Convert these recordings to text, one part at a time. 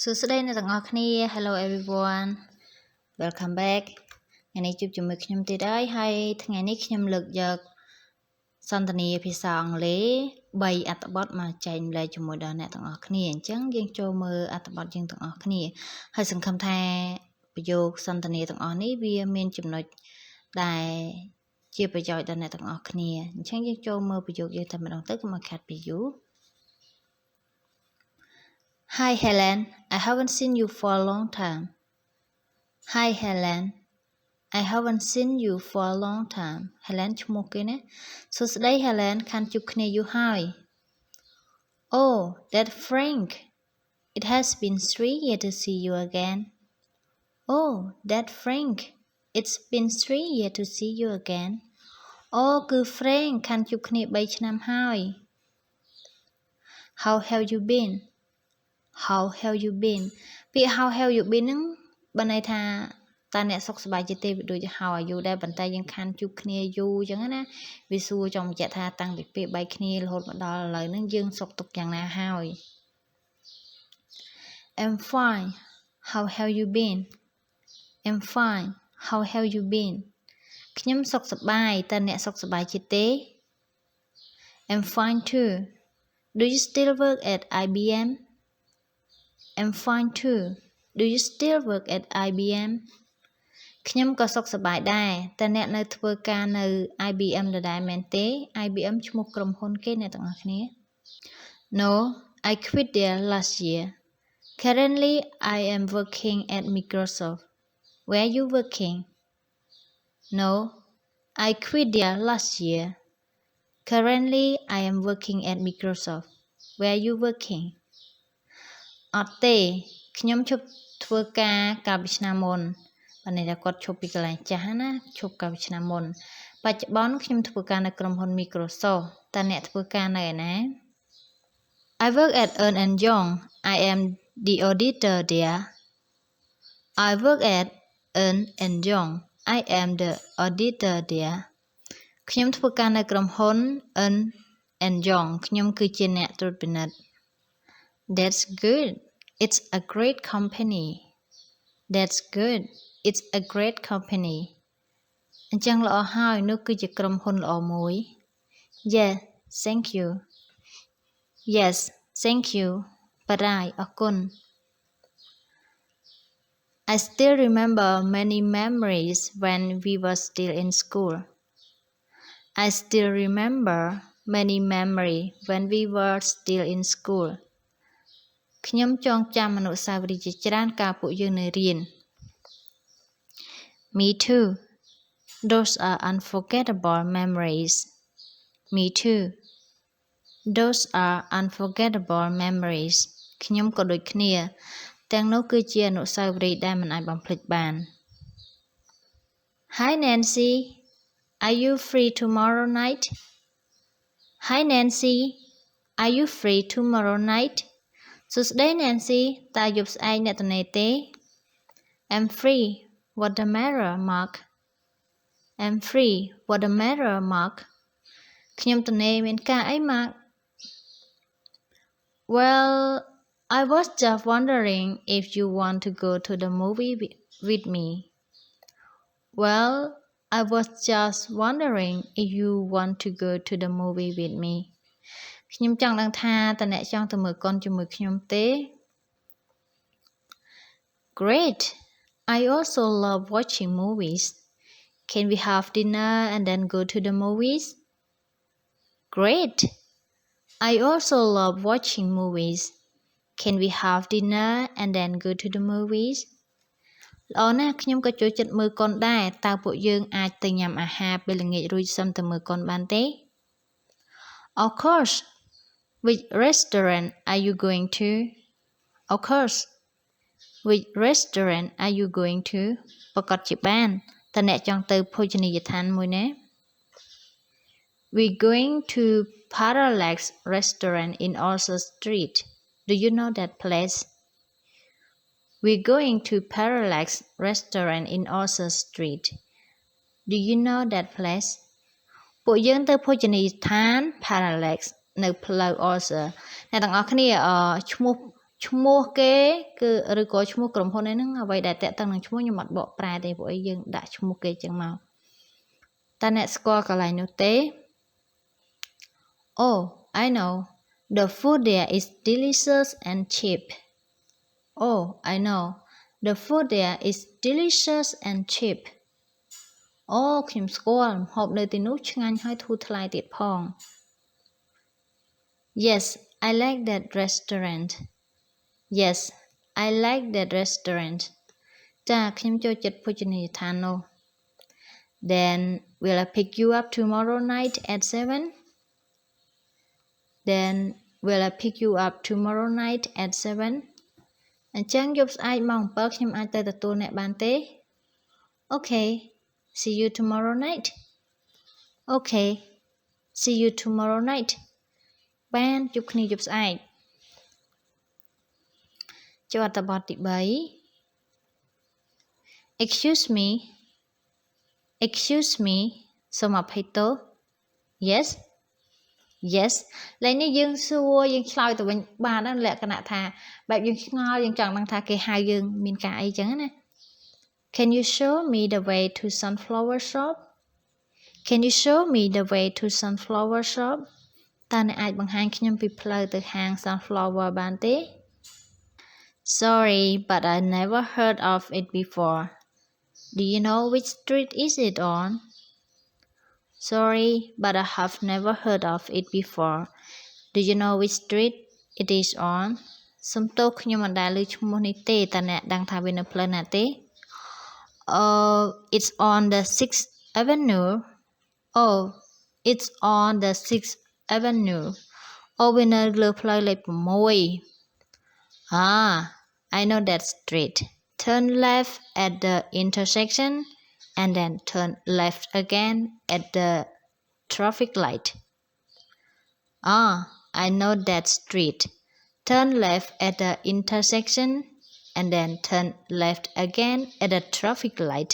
So today អ្នកទាំងអស់គ្នា Hello everyone welcome back ថ្ងៃនេះជួបជាមួយខ្ញុំទៀតហើយថ្ងៃនេះខ្ញុំលើកយកសន្ទនាភាសាអង់គ្លេស3អត្ថបទមកចែកម្លែកជាមួយដល់អ្នកទាំងអស់គ្នាអញ្ចឹងយើងចូលមើលអត្ថបទយើងទាំងអស់គ្នាហើយសង្ឃឹមថាប្រយោគសន្ទនាទាំងអស់នេះវាមានចំណុចដែលជាប្រយោជន៍ដល់អ្នកទាំងអស់គ្នាអញ្ចឹងយើងចូលមើលប្រយោគយើងតែម្ដងទៅកុំឲ្យខាត់ពីយូរHi Helen, I haven't seen you for a long time. Hi Helen, I haven't seen you for a long time. Helen ឈ្មោះគេណាសួស្ដី Helen ខានជួបគ្នាយូរហើយ Oh, that Frank. It has been 3 years to see you again. Oh, that Frank. It's been 3 years to see you again. Oh គឺ Frank ខានជួបគ្នា3ឆ្នាំហើយ How have you been?How have you been ពាក្យ how have you been ហ្នឹងបានន័យថាតើអ្នកសុខសប្បាយជាទេដូច how are you ដែរប៉ុន្តែយើងខានជួបគ្នាយូរអញ្ចឹងណាវាសួរចង់បញ្ជាក់ថាតាំងពីពេលបែកគ្នារហូតមកដល់ឥឡូវហ្នឹងយើងសុខទុក្ខយ៉ាងណាហើយ I'm fine how have you been I'm fine how have you been ខ្ញុំសុខសប្បាយតើអ្នកសុខសប្បាយជាទេ I'm fine too Do you still work at IBM?I'm fine too. Do you still work at IBM? ខ្ញុំក៏សុខសប្បាយដែរតើអ្នកនៅធ្វើការនៅ IBM ដដែលមែនទេ IBM ឈ្មោះក្រុមហ៊ុនគេអ្នកទាំងអស់គ្នា No, I quit there last year. Currently, I am working at Microsoft. Where are you working? No, I quit there last year. Currently, I am working at Microsoft. Where are you working?អត់ទេខ្ញុំឈប់ធ្វើការកាលពីឆ្នាំមុនបានន័យថាគាត់ឈប់ពីកន្លែងចាស់ណាឈប់កាលពីឆ្នាំមុនបច្ចុប្បន្នខ្ញុំធ្វើការនៅក្រុមហ៊ុន Microsoft តើអ្នកធ្វើការនៅឯណា I work at Ernst & Young I am the auditor there I work at Ernst & Young I am the auditor there ខ្ញុំធ្វើការនៅក្រុមហ៊ុន Ernst & Young ខ្ញុំគឺជាអ្នកត្រួតពិនិត្យ That's good.It's a great company. That's good. It's a great company. អញ្ចឹងល្អហើយនោះគឺជាក្រុមហ៊ុនល្អមួយ Yes, thank you. Yes, thank you. បារាយអរគុណ I still remember many memories when we were still in school. I still remember many memories when we were still in school.ខ្ញុំចងចាំអនុស្សាវរីយ៍ជាច្រើនកាលពួកយើងនៅរៀន Me too. Those are unforgettable memories. Me too. Those are unforgettable memories. ខ្ញុំក៏ដូចគ្នាទាំងនោះគឺជាអនុស្សាវរីយ៍ដែលមិនអាចបំភ្លេចបាន Hi Nancy. Are you free tomorrow night? Hi Nancy. Are you free tomorrow night?សួស្ដី Nancy តើយប់ស្អែកអ្នកទំនេរទេ I'm free what the matter Mark I'm free what the matter Mark ខ្ញុំទំនេរមានការអី Mark Well I was just wondering if you want to go to the movie with me Well I was just wondering if you want to go to the movie with meខ្ញុំចង់ដឹងថាតើអ្នកចង់ទៅមើលកុនជាមួយខ្ញុំទេ Great I also love watching movies Can we have dinner and then go to the movies Great I also love watching movies Can we have dinner and then go to the movies ល្អណាស់ខ្ញុំក៏ចូលចិត្តមើលកុនដែរតើពួកយើងអាចទៅញ៉ាំអាហារពេលល្ងាចរួចសឹមទៅមើលកុនបានទេ Of course Which restaurant are you going to? Of course. Which restaurant are you going to? ប្រកាសជាបានតើអ្នកចង់ទៅភោជនីយដ្ឋានមួយណា We're going to Parallax restaurant in Orchard Street. Do you know that place? We're going to Parallax restaurant in Orchard Street. Do you know that place? ពួកយើងទៅភោជនីយដ្ឋាន Parallax នៅផ្លូវ Orchard អ្នកទាំងអស់គ្នាឈ្មោះ ឈ្មោះគេគឺឬក៏ឈ្មោះក្រុមហ៊ុនឯហ្នឹងអ្វីដែលតាក់ទងនឹងឈ្មោះខ្ញុំអត់បកប្រែទេព្រោះអីយើងដាក់ឈ្មោះគេចឹងមកតើអ្នកស្គាល់កន្លែងនោះទេ Oh I know the food there is delicious and cheap Oh I know the food there is delicious and cheap អូខ្ញុំស្គាល់ម្ហូបនៅទីនោះឆ្ងាញ់ហើយធូរថ្លៃទៀតផង Yes I like that restaurant Yes I like that restaurant ចាខ្ញុំចូលចិត្តភោជនីយដ្ឋាននោះ Then will I pick you up tomorrow night at 7 Then will I pick you up tomorrow night at 7អញ្ចឹងយប់ស្អែកម៉ោង 7ខ្ញុំអាចទៅទទួលអ្នកបានទេ Okay see you tomorrow night Okay see you tomorrow night បានជួបគ្នាយប់ស្អែកចូលអត្ថបទទី3 Excuse me សូមអភ័យទោស Yes Yes ឡើយនេះយើងសួរយើងឆ្លើយទៅវិញបានលក្ខណៈថាបែបយើងឆ្ងល់យើងចង់ដឹងថាគេហៅយើងមានការអីចឹងណា Can you show me the way to sunflower shop Can you show me the way to sunflower shop តើអ្នកអាចបង្ហាញខ្ញុំពីផ្លូវទៅហាង sunflower បានទេ Sorry but I never heard of it before Do you know which street is it on Sorry but I have never heard of it before Do you know which street it is on សំទោសខ្ញុំមិនដែលឮឈ្មោះនេះទេតើអ្នកដឹងថាវានៅផ្លូវណាទេ It's on the 6th Avenue Oh it's on the 6th Avenue អូវានៅលើផ្លូវលេខ6 I know that street Turn left at the intersection and then turn left again at the traffic light I know that street Turn left at the intersection and then turn left again at the traffic light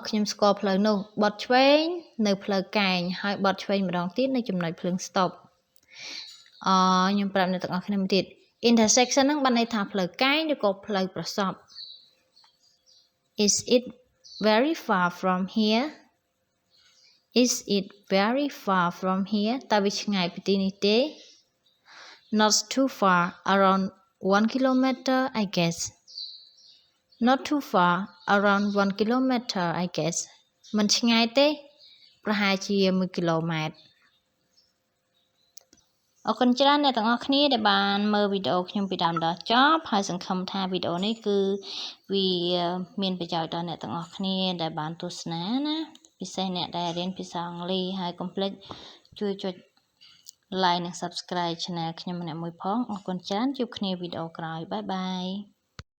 ខ្ញុំស្គាល់ផ្លូវនោះបត់ឆ្វេងនៅផ្លូវកែងហើយបត់ឆ្វេងម្ដងទៀតនៅចំណុចភ្លើង stop ខ្ញុំប្រាប់អ្នកទាំងអស់គ្នាមួយទៀត intersection ហ្នឹងបានន័យថាផ្លូវកែងឬក៏ផ្លូវប្រសព Is it very far from here Is it very far from here តើវាឆ្ងាយពីទីនេះទេ Not too far around 1 kilometer I guess Not too far around 1 kilometer I guess មិនឆ្ងាយទេប្រហែលជា1គីឡូម៉ែត្រអរគុណច្រើនអ្នកទាំងអស់គ្នាដែលបានមើលវីដេអូខ្ញុំពីដើមដល់ចប់ហើយសង្ឃឹមថាវីដេអូនេះគឺវាមានប្រយោជន៍ដល់អ្នកទាំងអស់គ្នាដែលបានទស្សនាណាពិសេសអ្នកដែលរៀនភាសាអង់គ្លេសហើយកុំភ្លេចជួយចុច like និង subscribe channel ខ្ញុំម្នាក់មួយផងអរគុណច្រើនជួបគ្នាវីដេអូក្រោយបាយបាយ